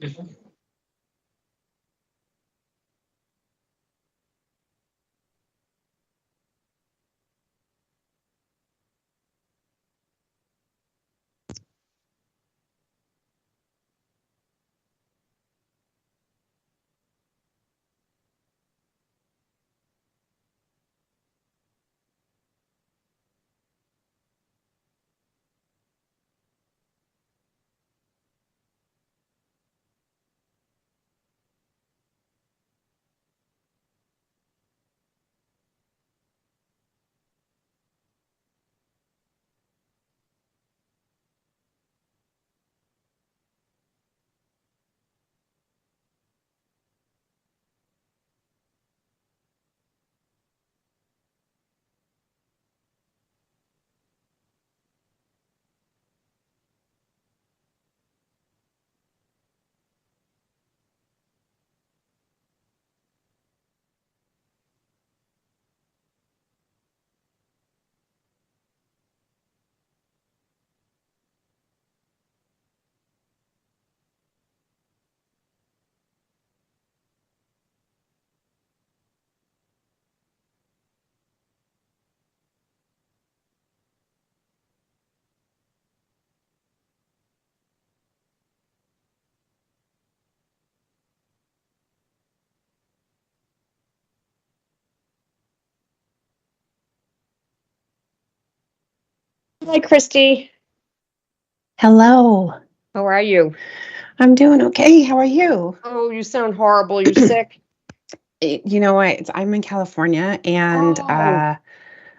Hi, Christy. Hello. How are you? I'm doing okay. How are you? Oh, you sound horrible. You sick? You know what? I'm in California and Oh,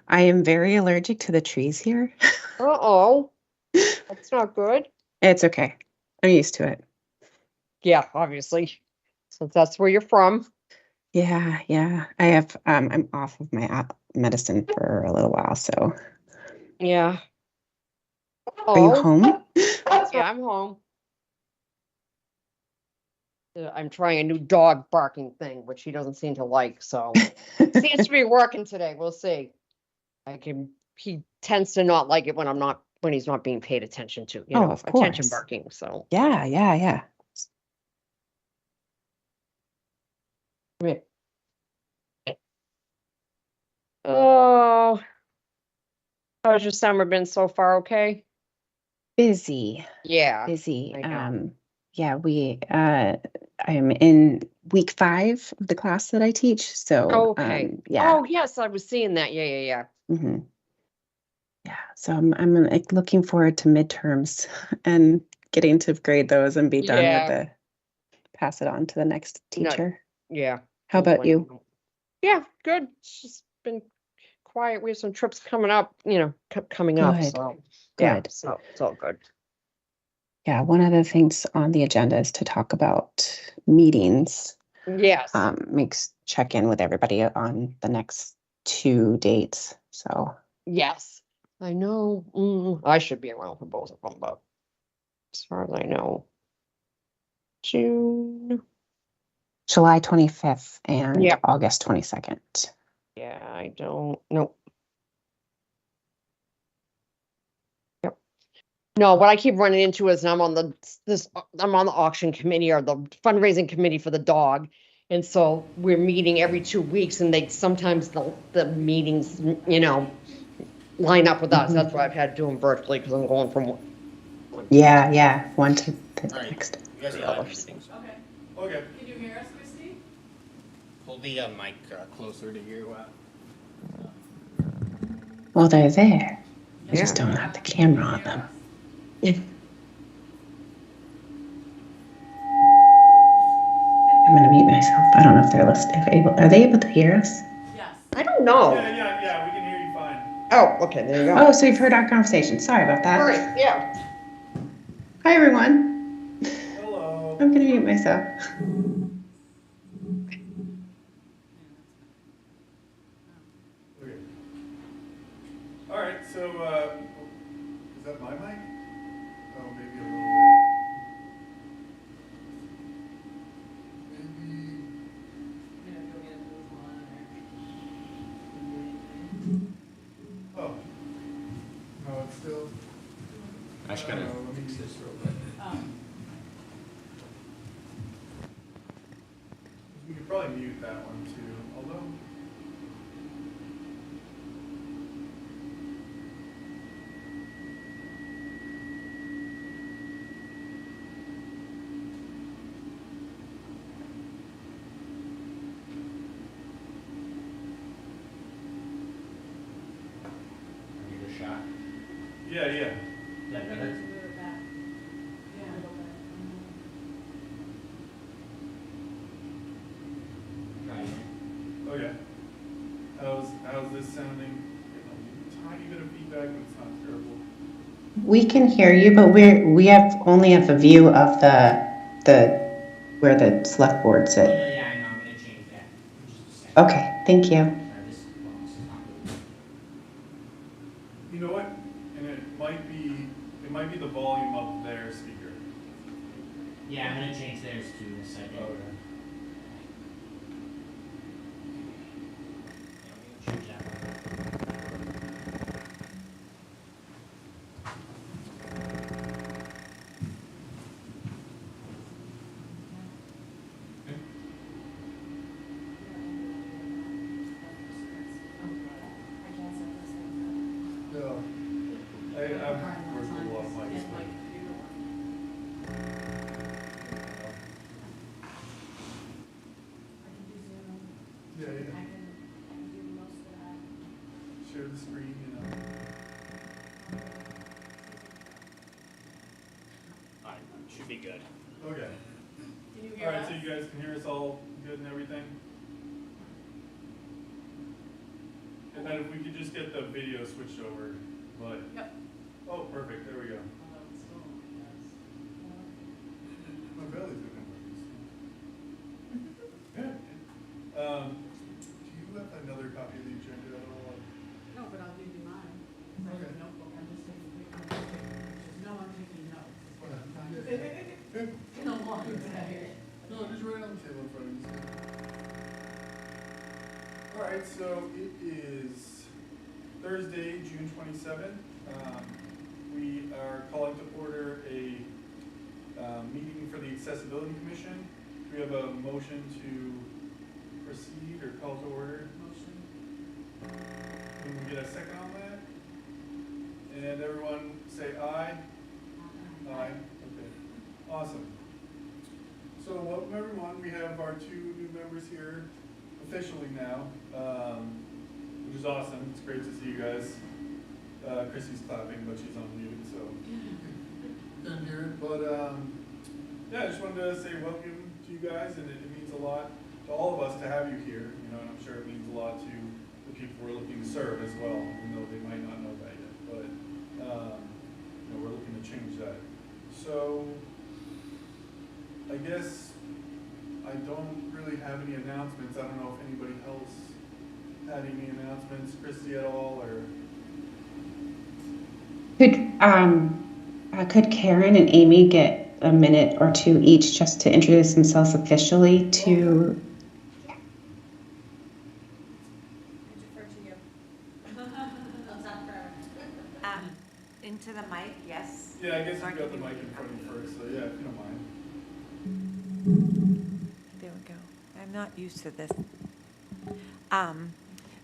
I am very allergic to the trees here. uh-oh. That's not good. It's okay. I'm used to it. Yeah, obviously. Since that's where you're from. Yeah, yeah. I'm off of my medicine for a little while, so Yeah. are you Oh, home? yeah, I'm home. I'm trying a new dog barking thing, which he doesn't seem to like. So seems to be working today. We'll see. He tends to not like it when he's not being paid attention to, Oh, of attention course. barking. So Yeah, yeah, yeah. yeah. Oh, how's your summer been so far? Okay. Busy, Yeah, busy. I know. Yeah, I am in week 5 of the class that I teach. So, Okay. yeah. Oh, yes, I was seeing that. Yeah, yeah, yeah. Mhm. Yeah, so I'm like looking forward to midterms and getting to grade those and be done with Yeah. the pass it on to the next No, teacher. yeah. How Don't about blame you? you. Yeah, good. It's just been quiet. We have some trips coming up, coming up. Good, So yeah, good. so it's all good. Yeah, one of the things on the agenda is to talk about meetings. Yes. Makes check in with everybody on the next 2 dates. So Yes. I know. I should be around for both of them, but as far as I know, June. July 25th and Yeah. August 22nd. Yeah, I don't know. Yep. No, what I keep running into is I'm on the auction committee or the fundraising committee for the dog. And so we're meeting every 2 weeks and they sometimes the meetings, line up with us. Mhm. That's why I've had to do them virtually because I'm going from one Yeah, yeah, one to the All right, next. you guys to are the live other. and everything, so Okay. okay. Can you hear us, Christy? Pull the mic closer to you. Well, they're there. I Yeah. just don't have the camera on them. I'm gonna mute myself. I don't know if they're listening. Are they able to hear us? Yes. I don't know. Yeah, we can hear you fine. Oh, okay, there you go. Oh, so you've heard our conversation. Sorry about that. All right, yeah. Hi, everyone. Hello. I'm gonna mute myself. Okay. All right, so is that my mic? Oh, maybe a little bit. Oh. No, it's still. I just gotta let me fix this real quick. could probably mute that one too, although. Give it a shot. Yeah, yeah. Is that better? Try it. Okay. How's this sounding? Getting a tiny bit of feedback, but it's not terrible. We can hear you, but we only have a view of the where the select board Oh, sit. no, yeah, I know, I'm gonna change that. In just a second. Okay, thank you. Try this, well, this is not good. You know what? And it might be the volume of their speaker. Yeah, I'm gonna change theirs too in a second. Okay. Yeah, I'm gonna change that one. Okay. No. I've worked with a lot of mics. Yeah, yeah. Share the screen, you know. Alright, should be good. Okay. Alright, so you guys can hear us all good and everything? And then if we could just get the video switched over, but. Yep. Oh, perfect, there we go. My belly's doing it. Yeah. Do you have another copy of the agenda at all? No, but I'll give you mine. I have Okay. a notebook, I'm just taking pictures. No, I'm taking notes. It's been a long day. No, just right on the table in front of you. Alright, so it is Thursday, June 27th. We are calling to order a meeting for the Accessibility Commission. Do we have a motion to proceed or call to order? Motion. Can we get a second on that? And everyone say aye? Aye. Okay. Awesome. So welcome everyone. We have our two new members here officially now, which is awesome. It's great to see you guys. Chrissy's clapping, but she's on mute, so couldn't hear it. But yeah, I just wanted to say welcome to you guys, and it means a lot to all of us to have you here. You know, and I'm sure it means a lot to the people we're looking to serve as well, even though they might not know that yet. But you know, we're looking to change that. So I guess I don't really have any announcements. I don't know if anybody else had any announcements, Christy at all, or. Could Karen and Amy get a minute or two each just to introduce themselves officially to? I defer to you. I'll talk forever. Into the mic, yes. Yeah, I guess you got the mic in front of you first, so yeah, if you don't mind. There we go. I'm not used to this.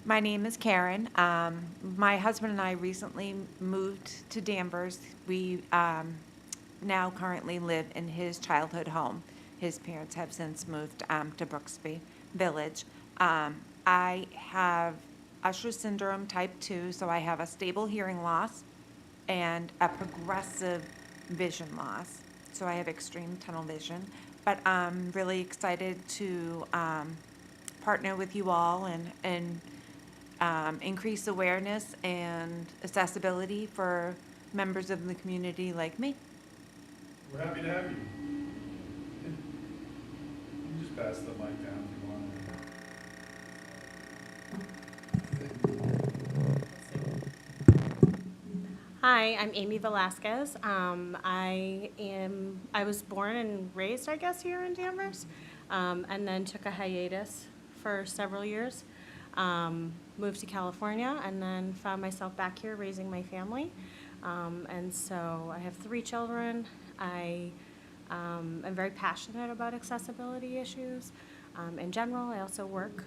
My name is Karen. My husband and I recently moved to Danvers. We now currently live in his childhood home. His parents have since moved to Brooksby Village. I have Usher syndrome type 2, so I have a stable hearing loss and a progressive vision loss. So I have extreme tunnel vision. But I'm really excited to partner with you all and increase awareness and accessibility for members of the community like me. We're happy to have you. You can just pass the mic down if you want. Hi, I'm Amy Velasquez. I was born and raised, I guess, here in Danvers, and then took a hiatus for several years. Moved to California and then found myself back here raising my family. And so I have 3 children. I am very passionate about accessibility issues. in general. I also work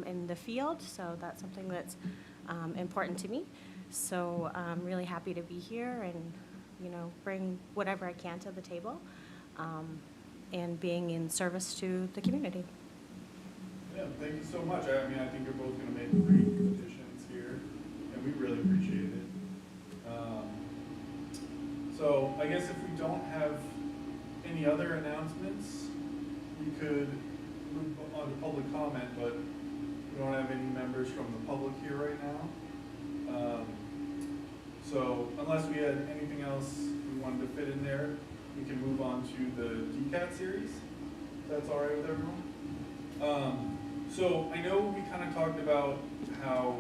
in the field, so that's something that's important to me. So I'm really happy to be here and, you know, bring whatever I can to the table, and being in service to the community. Yeah, thank you so much. I mean, I think you're both gonna make great additions here, and we really appreciate it. So I guess if we don't have any other announcements, we could move on to public comment, but we don't have any members from the public here right now. So unless we had anything else we wanted to fit in there, we can move on to the DCAT series. If that's all right with everyone? So I know we kind of talked about how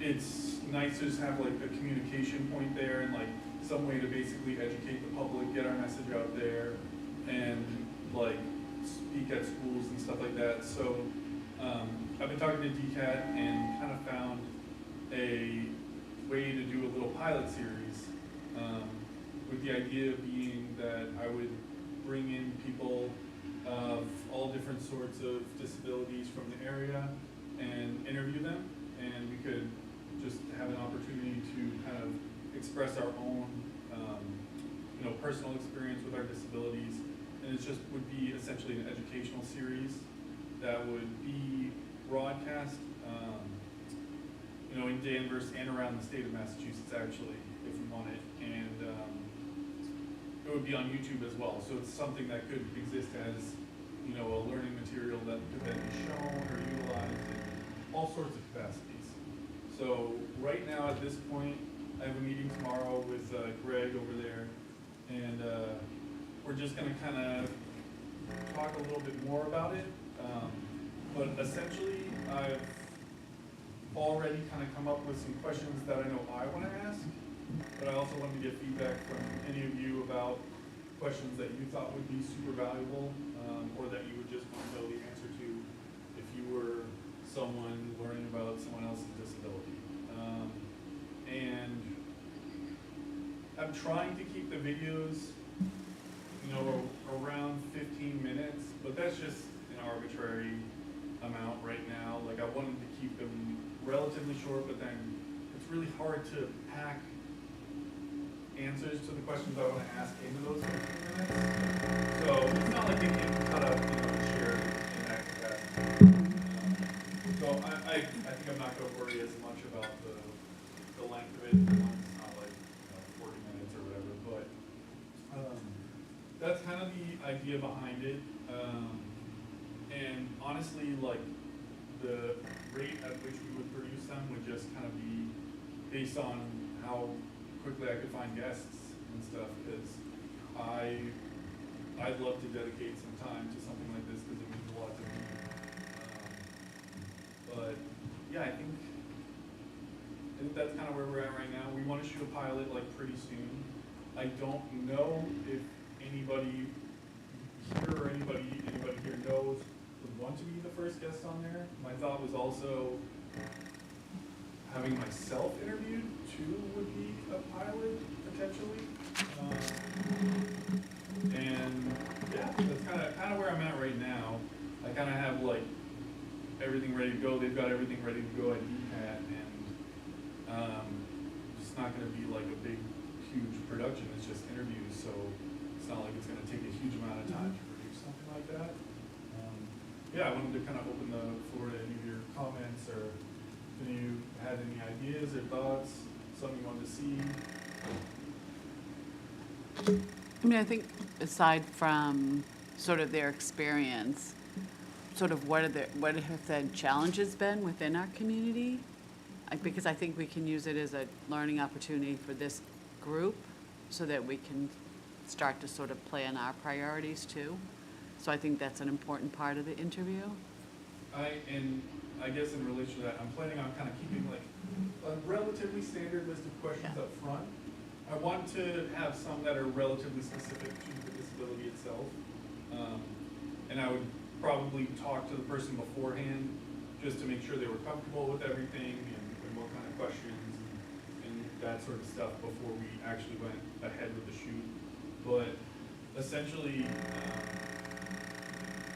it's nice to just have like a communication point there and like some way to basically educate the public, get our message out there, and like speak at schools and stuff like that. So I've been talking to DCAT and kind of found a way to do a little pilot series, with the idea being that I would bring in people of all different sorts of disabilities from the area and interview them, and we could just have an opportunity to kind of express our own, you know, personal experience with our disabilities, and it just would be essentially an educational series that would be broadcast, you know, in Danvers and around the state of Massachusetts, actually, if we want it, and it would be on YouTube as well. So it's something that could exist as, you know, a learning material that could then be shown or utilized in all sorts of capacities. So right now at this point, I have a meeting tomorrow with Greg over there, and we're just gonna kind of talk a little bit more about it. But essentially, I've already kind of come up with some questions that I know I want to ask, but I also wanted to get feedback from any of you about questions that you thought would be super valuable, or that you would just want to know the answer to if you were someone learning about someone else's disability. And I'm trying to keep the videos, you know, around 15 minutes, but that's just an arbitrary amount right now. Like, I wanted to keep them relatively short, but then it's really hard to pack answers to the questions I want to ask into those 15 minutes. So it's not like they can be cut up, you know, and shared in that capacity. So I think I'm not going to worry as much about the length of it. It's not like, you know, 40 minutes or whatever, but that's kind of the idea behind it. And honestly, like, the rate at which we would produce them would just kind of be based on how quickly I could find guests and stuff, because I'd love to dedicate some time to something like this because it means a lot to me. But yeah, I think that's kind of where we're at right now. We want to shoot a pilot like pretty soon. I don't know if anybody here or anybody here knows would want to be the first guest on there. My thought was also having myself interviewed too would be a pilot potentially. And yeah, that's kind of where I'm at right now. I kind of have like everything ready to go. They've got everything ready to go at DCAT, and it's not going to be like a big, huge production. It's just interviews, so it's not like it's going to take a huge amount of time to produce something like that. Yeah, I wanted to kind of open the floor to any of your comments, or if any of you had any ideas or thoughts, something you wanted to see. I mean, I think aside from sort of their experience, sort of what have the challenges been within our community? Because I think we can use it as a learning opportunity for this group so that we can start to sort of plan our priorities too. So I think that's an important part of the interview. I guess in relation to that, I'm planning on kind of keeping like a relatively standard list of questions up front. I want to have some that are relatively specific to the disability itself. And I would probably talk to the person beforehand just to make sure they were comfortable with everything and what kind of questions and that sort of stuff before we actually went ahead with the shoot. But essentially,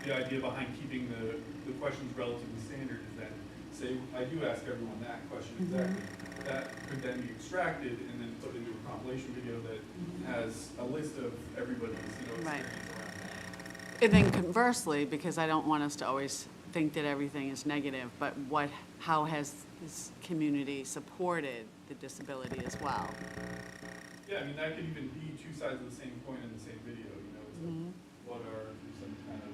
the idea behind keeping the questions relatively standard is that, say, I do ask everyone that question exactly, that could then be extracted and then put into a compilation video that has a list of everybody's, Right. experience around that. And then conversely, because I don't want us to always think that everything is negative, but how has this community supported the disability as well? Yeah, I mean, that could even be two sides of the same coin in the same video, it's like, what are some kind of,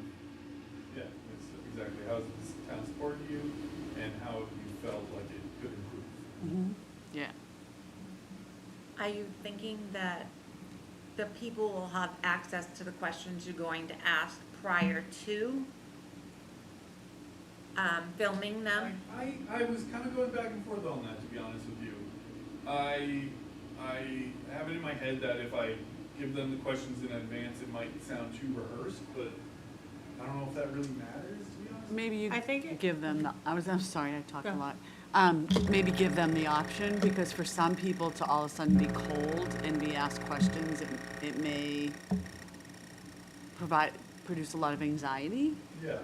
it's exactly, how has this town supported you, and how have you felt like it could improve? Yeah. Are you thinking that the people will have access to the questions you're going to ask prior to filming them? I was kind of going back and forth on that, to be honest with you. I have it in my head that if I give them the questions in advance, it might sound too rehearsed, but I don't know if that really matters, to be honest. Maybe you I think it- give them, I'm sorry, I talked a Go. lot. Maybe give them the option, because for some people to all of a sudden be cold and be asked questions, it may produce a lot of anxiety. Yeah.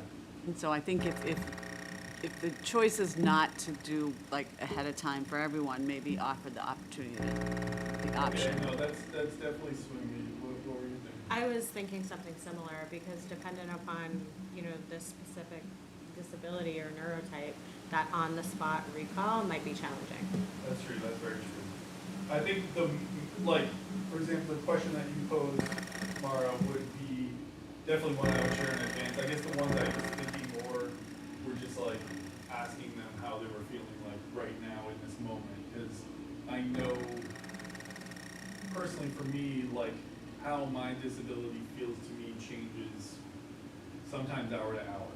And so I think if the choice is not to do like ahead of time for everyone, maybe offer the opportunity, the option. Yeah, no, that's definitely swinging. What were you thinking? I was thinking something similar because dependent upon, the specific disability or neurotype, that on-the-spot recall might be challenging. That's true, that's very true. I think for example, the question that you posed, Mara, would be definitely one I would share in advance. I guess the ones I was thinking more were just like asking them how they were feeling like right now in this moment. Because I know personally for me, like how my disability feels to me changes sometimes hour to hour.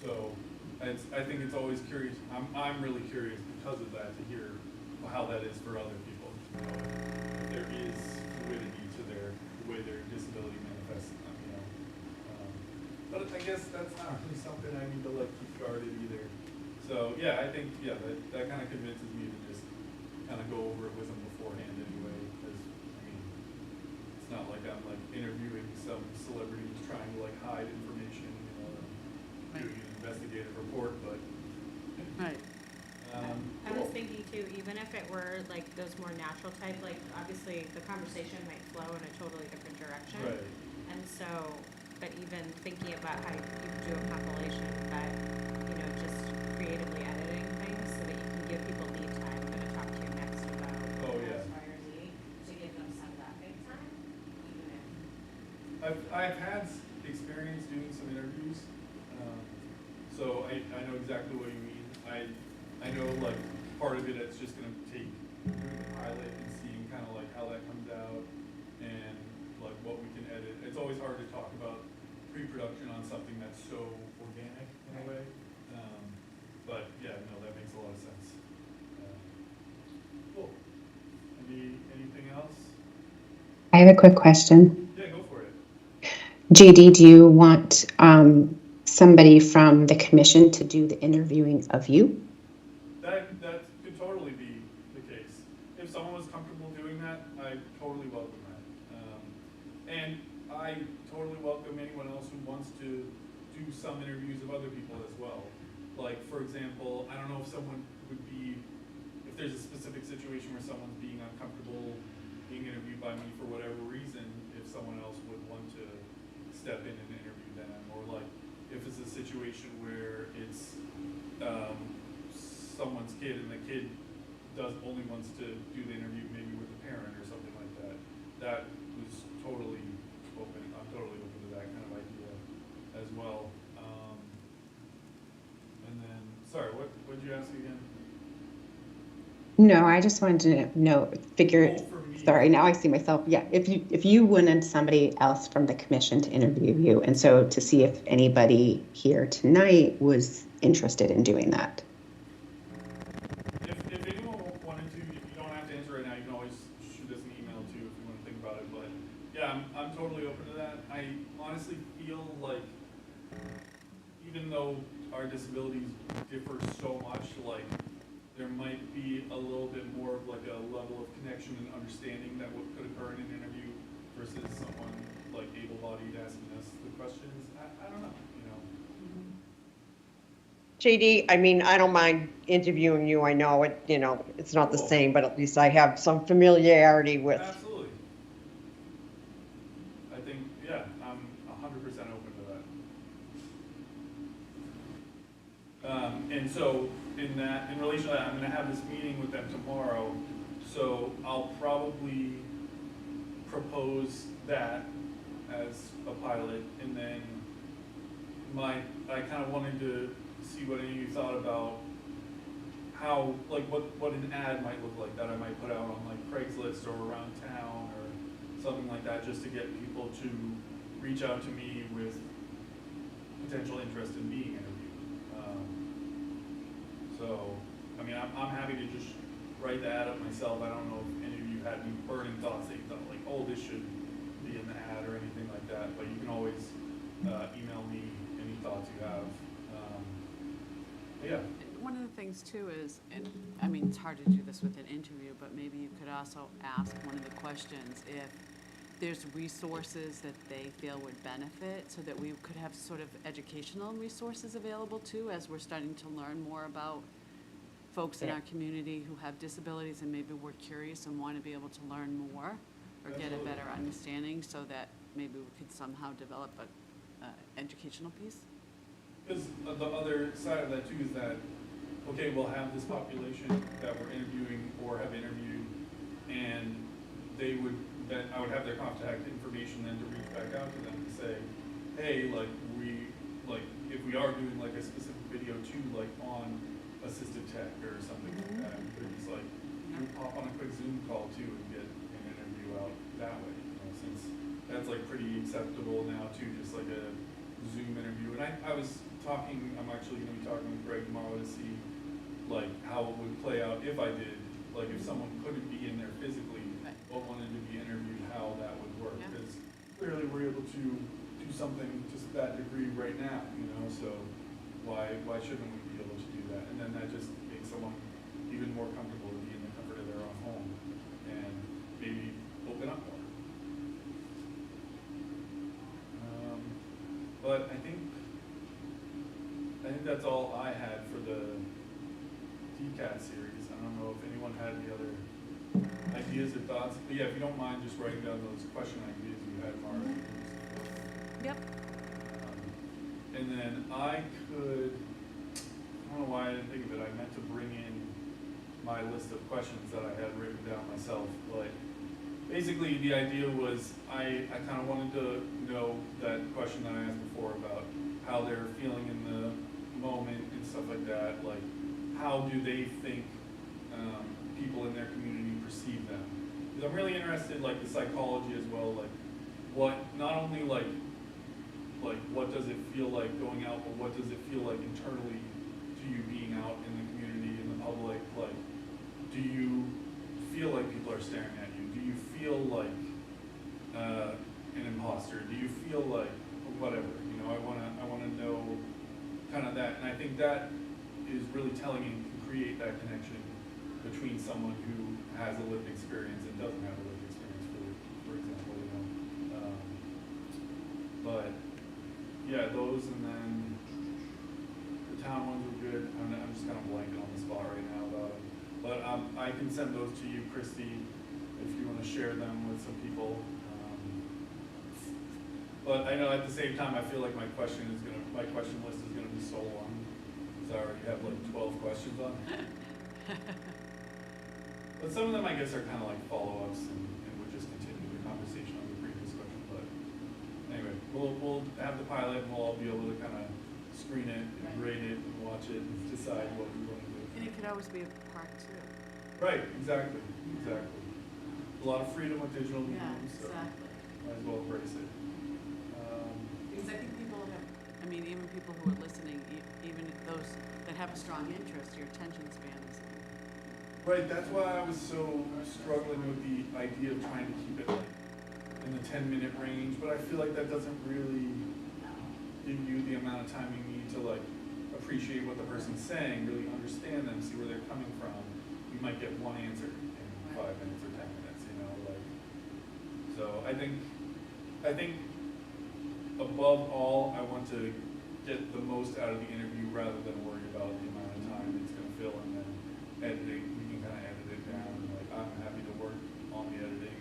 So I think it's always curious. I'm really curious because of that to hear how that is for other people. If there is fluidity to the way their disability manifests. But I guess that's not really something I need to keep guarded either. So yeah, I think that kind of convinces me to just kind of go over it with them beforehand anyway. Because it's not like I'm interviewing some celebrity trying to hide information, doing an investigative report, but. Right. I was thinking too, even if it were those more natural type, obviously the conversation might flow in a totally different direction. Right. And so, but even thinking about how you do a compilation, but, just creatively editing things so that you can give people lead time. I'm gonna talk to you next about Oh, yeah. X, Y, or Z, to give them some of that big time, even if. I've had experience doing some interviews, so I know exactly what you mean. I know part of it's just gonna take doing the pilot and seeing kind of how that comes out and what we can edit. It's always hard to talk about pre-production on something that's so organic in a way. But yeah, no, that makes a lot of sense. Cool. Anything else? I have a quick question. Yeah, go for it. JD, do you want somebody from the commission to do the interviewing of you? That could totally be the case. If someone was comfortable doing that, I totally welcome that. And I totally welcome anyone else who wants to do some interviews of other people as well. For example, I don't know if someone would be, if there's a specific situation where someone's being uncomfortable being interviewed by me for whatever reason, if someone else would want to step in and interview them, or if it's a situation where it's someone's kid and the kid only wants to do the interview maybe with a parent or something like that. That was totally open. I'm totally open to that kind of idea as well. And then, sorry, what did you ask again? No, I just wanted to know, sorry, now I see myself. Yeah, if you wanted somebody else from the commission to interview you, and so to see if anybody here tonight was interested in doing that. If anyone wanted to, if you don't have to answer right now, you can always shoot us an email too if you want to think about it. But yeah, I'm totally open to that. I honestly feel like even though our disabilities differ so much, there might be a little bit more of a level of connection and understanding that what could occur in an interview versus someone able-bodied asking us the questions. I don't know. JD, I mean, I don't mind interviewing you. I know it, it's not the Cool. same, but at least I have some familiarity with. Absolutely. I think, yeah, I'm 100% open to that. And so in relation to that, I'm gonna have this meeting with them tomorrow, so I'll probably propose that as a pilot, and then I kind of wanted to see what any of you thought about how, like, what an ad might look like that I might put out on like Craigslist or around town or something like that, just to get people to reach out to me with potential interest in being interviewed. So, I mean, I'm happy to just write the ad up myself. I don't know if any of you had any burning thoughts that you thought like, oh, this should be in the ad or anything like that, but you can always email me any thoughts you have. But yeah. One of the things too is, and I mean, it's hard to do this with an interview, but maybe you could also ask one of the questions if there's resources that they feel would benefit, so that we could have sort of educational resources available too, as we're starting to learn more about folks in our community who have disabilities, and maybe we're curious and want to be able to learn more or get a better understanding, so that maybe we could somehow develop a educational piece. Because the other side of that too is that, okay, we'll have this population that we're interviewing or have interviewed, and I would have their contact information then to reach back out to them and say, hey, like if we are doing like a specific video too, like on assistive tech or something like that, we could just like hop on a quick Zoom call too and get an interview out that way, since that's like pretty acceptable now too, just like a Zoom interview. And I'm actually gonna be talking with Greg tomorrow to see like how it would play out if I did, like if someone couldn't be in there physically, but wanted to be interviewed, how that would work. Yeah. Because clearly we're able to do something just that degree right now, so why shouldn't we be able to do that? And then that just makes someone even more comfortable to be in the comfort of their own home and maybe open up more. But I think that's all I had for the DCAT series. I don't know if anyone had any other ideas or thoughts. But yeah, if you don't mind just writing down those question ideas you had, Mark. Yep. And then I don't know why I didn't think of it. I meant to bring in my list of questions that I had written down myself. But basically the idea was I kind of wanted to know that question that I asked before about how they're feeling in the moment and stuff like that. Like, how do they think people in their community perceive them? Because I'm really interested, like, the psychology as well. Like, not only like what does it feel like going out, but what does it feel like internally to you being out in the community, in the public? Like, do you feel like people are staring at you? Do you feel like an imposter? Do you feel like whatever? I wanna know kind of that, and I think that is really telling and can create that connection between someone who has a lived experience and doesn't have a lived experience, for example. But yeah, those, and then the town ones were good. I'm just kind of blanking on the spot right now about them. But I can send those to you, Christy, if you want to share them with some people. But I know at the same time, I feel like my question list is gonna be so long, because I already have like 12 questions on it. But some of them, I guess, are kind of like follow-ups and would just continue the conversation on the previous question. But anyway, we'll have the pilot, and we'll all be able to kind of screen it and grade it and watch it and decide what we want to do. And it could always be a part two. Right, exactly. A lot of freedom with digital mediums, so exactly. might as well embrace it. Because I think even people who are listening, even those that have a strong interest, your attention span is. Right, that's why I was so struggling with the idea of trying to keep it like in the 10-minute range, but I feel like that doesn't really give you the amount of time you need to like appreciate what the person's saying, really understand them, see where they're coming from. You might get one answer in 5 minutes or 10 minutes, So I think above all, I want to get the most out of the interview rather than worry about the amount of time it's gonna fill, and then editing, we can kind of edit it down. Like, I'm happy to work on the editing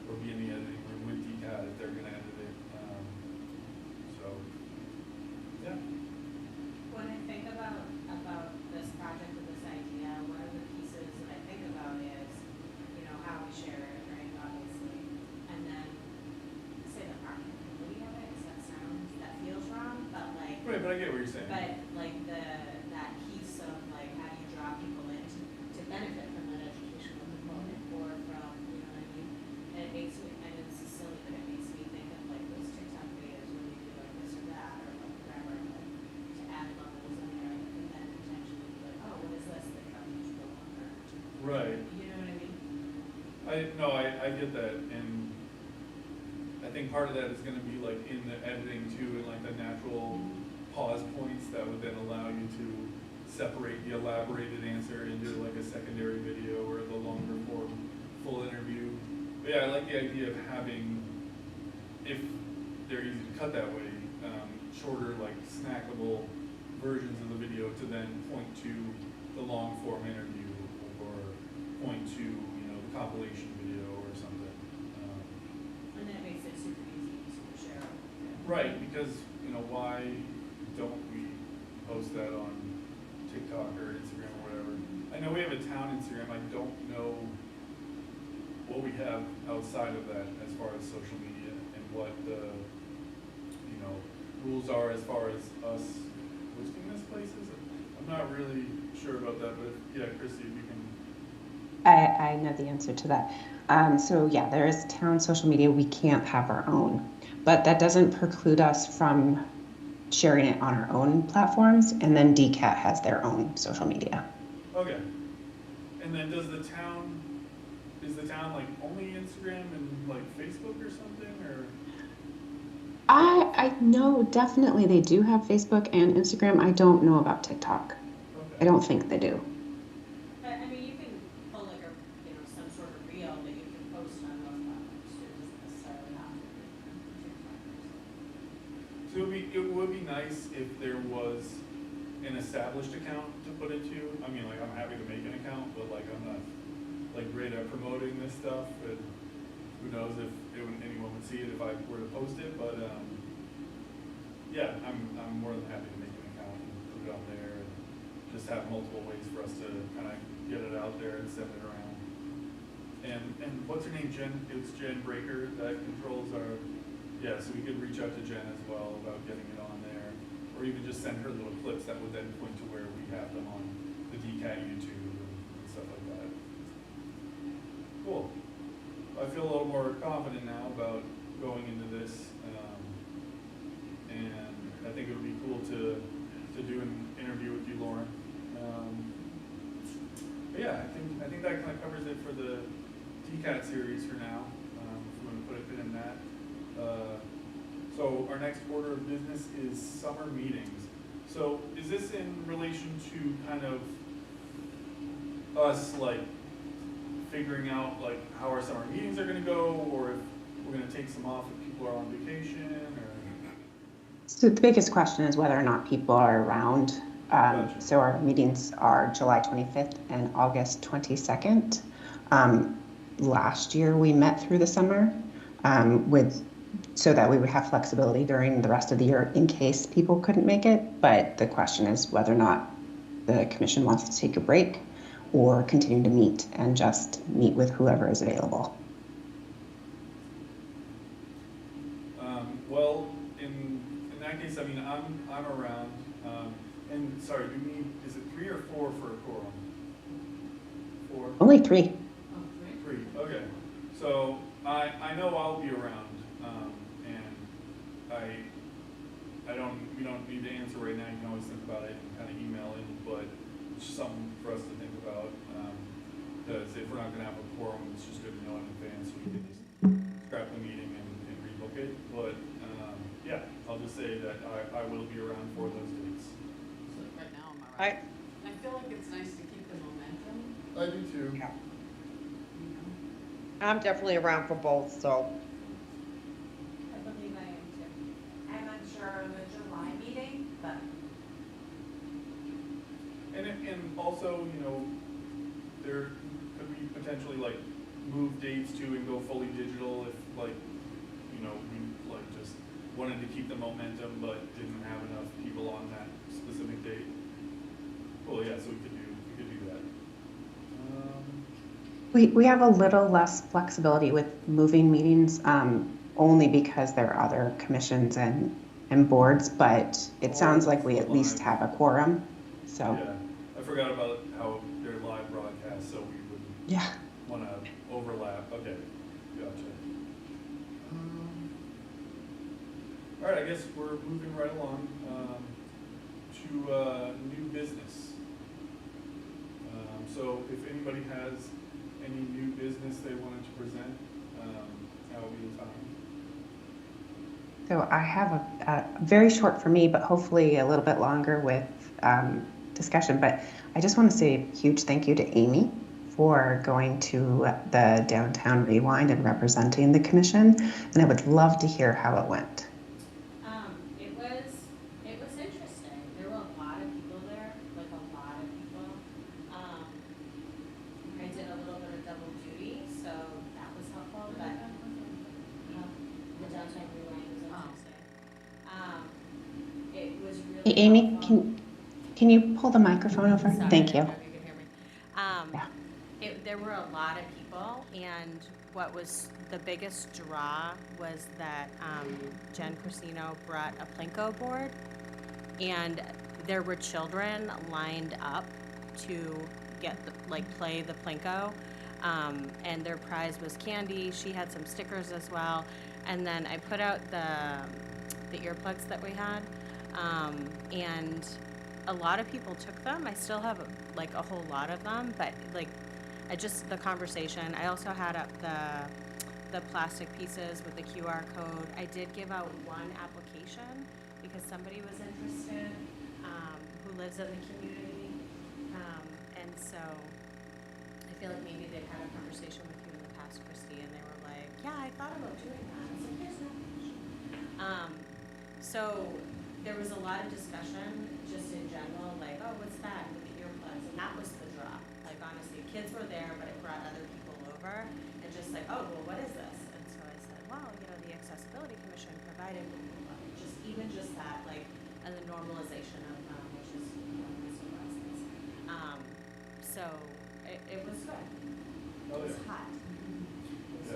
or be in the editing room with DCAT if they're gonna edit it. So, yeah. When I think about this project or this idea, one of the pieces that I think about is, you know, how we share it, right, obviously. And then, say the practicality of it, that feels wrong, but like. Right, but I get what you're saying. But like that piece of like, how do you draw people in to benefit from that educational component or from, you know what I mean? And it makes me, and it's silly, but it makes me think of like those TikTok videos where you do like this or that, or like whatever, like to add levels in there, and then potentially be like, oh, what is this that comes to longer? Right. You know what I mean? I get that, and I think part of that is gonna be like in the editing too, and like the natural pause points that would then allow you to separate the elaborated answer into like a secondary video or the longer form full interview. But yeah, I like the idea of having, if they're easy to cut that way, shorter like snackable versions of the video to then point to the long form interview or point to, you know, the compilation video or something. And then it makes it super easy to share. Right, because, you know, why don't we post that on TikTok or Instagram or whatever? I know we have a town Instagram. I don't know what we have outside of that as far as social media and what the, you know, rules are as far as us posting this places. I'm not really sure about that, but yeah, Chrissy, if you can. I know the answer to that. So yeah, there is town social media. We can't have our own, but that doesn't preclude us from sharing it on our own platforms. And then DCAT has their own social media. Okay. And then is the town like only Instagram and like Facebook or something, or? I know definitely they do have Facebook and Instagram. I don't know about TikTok. Okay. I don't think they do. But I mean, you can pull like some sort of reel that you can post on those platforms too. It doesn't necessarily have to be TikTok or something. So it would be nice if there was an established account to put it to. I mean, like, I'm happy to make an account, but like, I'm not like great at promoting this stuff, and who knows if anyone would see it if I were to post it, but yeah, I'm more than happy to make an account and put it on there and just have multiple ways for us to kind of get it out there and send it around. And what's her name, Jen? It's Jen Breaker that controls our, yeah, so we could reach out to Jen as well about getting it on there, or even just send her little clips that would then point to where we have them on the DCAT YouTube and stuff like that. Cool. I feel a little more confident now about going into this, and I think it would be cool to do an interview with you, Lauren. But yeah, I think that kind of covers it for the DCAT series for now. If we want to put a pin in that. So our next order of business is summer meetings. So is this in relation to kind of us like figuring out like how our summer meetings are going to go, or if we're going to take some off if people are on vacation, or? So the biggest question is whether or not people are around. Gotcha. So our meetings are July 25th and August 22nd. Last year we met through the summer so that we would have flexibility during the rest of the year in case people couldn't make it. But the question is whether or not the commission wants to take a break or continue to meet and just meet with whoever is available. Well, in that case, I mean, I'm around. And sorry, is it 3 or 4 for a quorum? 4? Only 3. Oh, great. 3. Okay. So I know I'll be around, and we don't need to answer right now. You can always think about it and kind of email in, but it's just something for us to think about. Because if we're not going to have a quorum, it's just good to know in advance so we can just scrap the meeting and rebook it. But yeah, I'll just say that I will be around for those dates. So right now I'm all right. I feel like it's nice to keep the momentum. I do too. Yeah. I'm definitely around for both, so. I believe I am too. I'm unsure for the July meeting, but. And also, you know, there could be potentially like move dates too and go fully digital if like, you know, we like just wanted to keep the momentum but didn't have enough people on that specific date. Well, yeah, so we could do that. We have a little less flexibility with moving meetings, only because there are other commissions and boards, but it sounds like we at least have a quorum, so. Yeah, I forgot about how they're live broadcast, so we wouldn't Yeah. want to overlap. Okay, gotcha. All right, I guess we're moving right along to new business. So if anybody has any new business they wanted to present, now would be the time. So I have a very short for me, but hopefully a little bit longer with discussion. But I just want to say a huge thank you to Amy for going to the Downtown Rewind and representing the commission. And I would love to hear how it went. It was interesting. There were a lot of people there, like a lot of people. I did a little bit of double duty, so that was helpful, but the downtown rewind was interesting. It was really Hey, Amy, helpful. can you pull the microphone over? Sorry, Thank I you. don't know if you can hear me. There were a lot of people, and what was the biggest draw was that Jen Crisino brought a Plinko board, and there were children lined up to get play the Plinko, and their prize was candy. She had some stickers as well, and then I put out the earplugs that we had, and a lot of people took them. I still have like a whole lot of them, but like the conversation. I also had up the plastic pieces with the QR code. I did give out one application because somebody was interested who lives in the community, and so I feel like maybe they've had a conversation with you in the past, Christy, and they were like, yeah, I thought about doing that. I was like, here's an application. So there was a lot of discussion just in general, like, oh, what's that with the earplugs? And that was the draw. Like, honestly, kids were there, but it brought other people over and just like, oh, well, what is this? And so I said, well, you know, the Accessibility Commission provided just that, like, and the normalization of which is so it was good. Oh, It was yeah. hot. Yeah.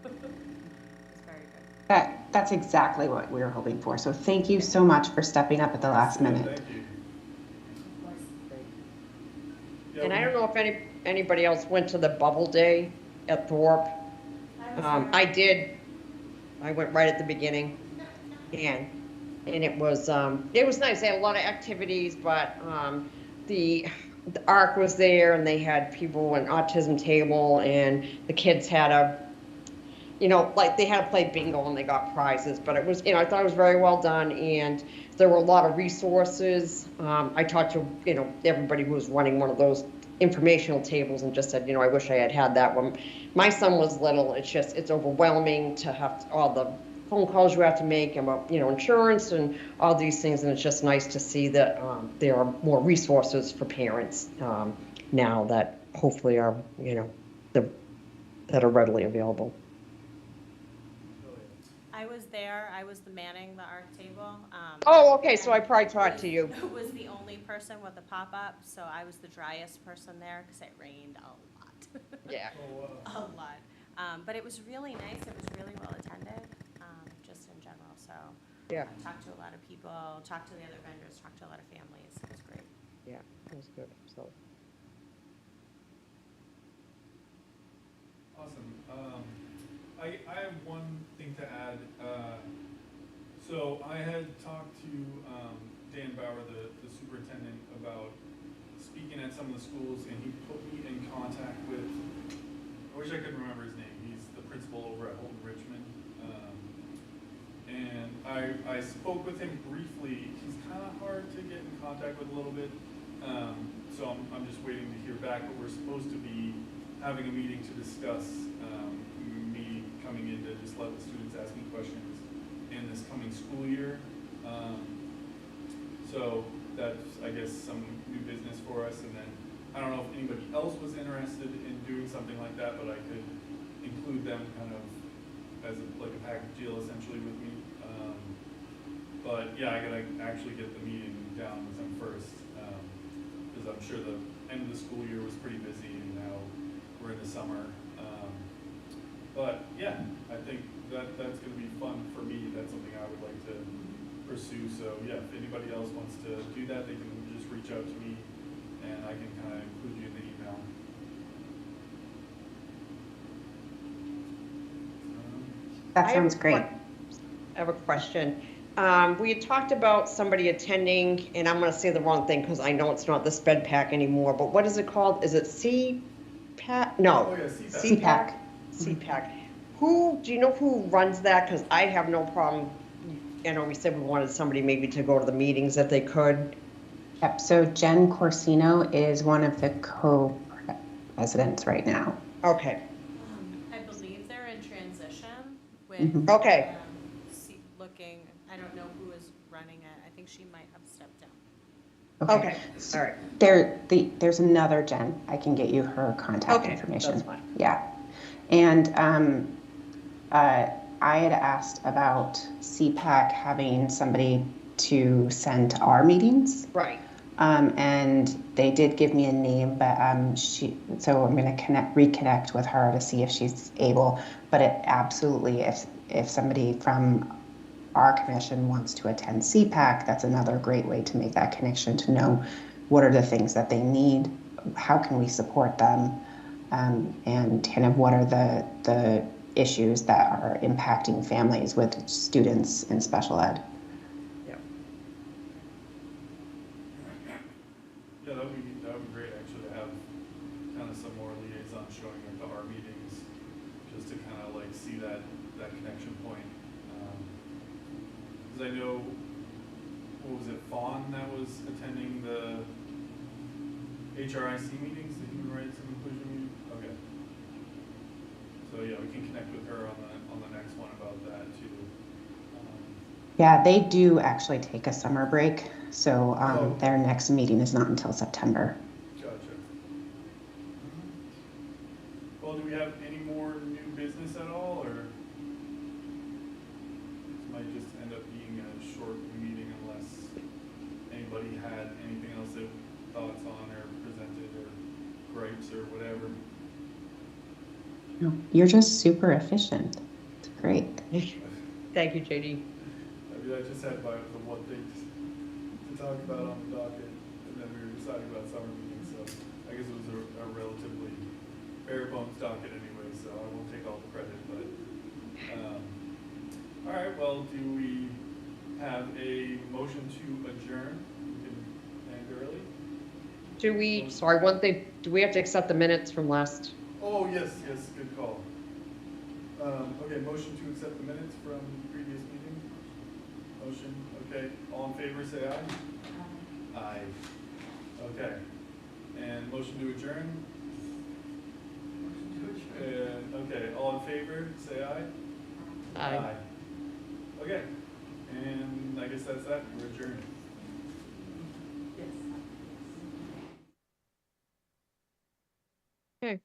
It was very good. That's exactly what we were hoping for. So thank you so much for stepping up at the last minute. Thank you. Yeah, And I don't know if anybody else went to the bubble day at Thorpe. I did. I went right at the beginning, and it was nice. They had a lot of activities, but the ARC was there, and they had people an autism table, and the kids had like they had to play bingo and they got prizes. But it was, I thought it was very well done, and there were a lot of resources. I talked to everybody who was running one of those informational tables and just said, I wish I had that one. My son was little. It's overwhelming to have all the phone calls you have to make about, insurance and all these things. And it's just nice to see that there are more resources for parents now that hopefully are, that are readily available. I was there. I was the manning the ARC table. Oh, okay. So I probably talked to you. Was the only person with a pop-up, so I was the driest person there because it rained a lot. Yeah. A lot. But it was really nice. It was really well attended, just in general. So Yeah. Talked to a lot of people, talked to the other vendors, talked to a lot of families. It was great. Yeah, it was good. So. Awesome. I have one thing to add. So I had talked to Dan Bauer, the superintendent, about speaking at some of the schools, and he put me in contact with, I wish I could remember his name. He's the principal over at Holton Richmond. And I spoke with him briefly. He's kind of hard to get in contact with a little bit. So I'm just waiting to hear back, but we're supposed to be having a meeting to discuss me coming in to just let the students ask me questions in this coming school year. So that's, I guess, some new business for us. And then, I don't know if anybody else was interested in doing something like that, but I could include them kind of as like a package deal essentially with me. But yeah, I gotta actually get the meeting down with them first, because I'm sure the end of the school year was pretty busy, and now we're in the summer. But yeah, I think that's gonna be fun for me. That's something I would like to pursue. So yeah, if anybody else wants to do that, they can just reach out to me, and I can kind of include you in the email. That I have sounds a great. I have a question. We had talked about somebody attending, and I'm gonna say the wrong thing because I know it's not the sped pack anymore, but what is it called? Is it CPAC? Oh No. yeah, CPAC. CPAC. CPAC. Who, do you know who runs that? Because I have no problem. You know, we said we wanted somebody maybe to go to the meetings if they could. Yep, so Jen Corsino is one of the co-presidents right now. Okay, I believe they're in transition with. Mhm. Okay. Looking, I don't know who is running it. I think she might have stepped down. okay, all right. There's another Jen. I can get you her contact Okay, information. that's fine. Yeah. And I had asked about CPAC having somebody to send to our meetings. Right. And they did give me a name, but so I'm going to reconnect with her to see if she's able. But it absolutely, if somebody from our commission wants to attend CPAC, that's another great way to make that connection, to know what are the things that they need, how can we support them, and kind of what are the issues that are impacting families with students in special ed. Yep. Yeah, that would be great actually to have kind of some more liaison showing up to our meetings, just to kind of like see that connection point. Because I know, what was it, Fawn that was attending the HRIC meetings, the Human Rights and Inclusion meeting? Okay. So yeah, we can connect with her on the next one about that too. Yeah, they do actually take a summer break, so Oh. their next meeting is not until September. Gotcha. Well, do we have any more new business at all, or this might just end up being a short meeting unless anybody had anything else they thoughts on or presented or gripes or whatever? No, you're just super efficient. It's great. Thank you, JD. I mean, I just had the one thing to talk about on the docket, and then we were deciding about summer meetings, so I guess it was a relatively bare bones docket anyway, so I won't take all the credit, but, all right, well, do we have a motion to adjourn? We can end early? Sorry, one thing, do we have to accept the minutes from last? Oh, yes, good call. Okay, motion to accept the minutes from previous meeting? Motion, okay, all in favor, say aye. Aye. Okay, and motion to adjourn? Okay, all in favor, say aye. Aye. Okay, and I guess that's that, we're adjourned. Yes. Okay.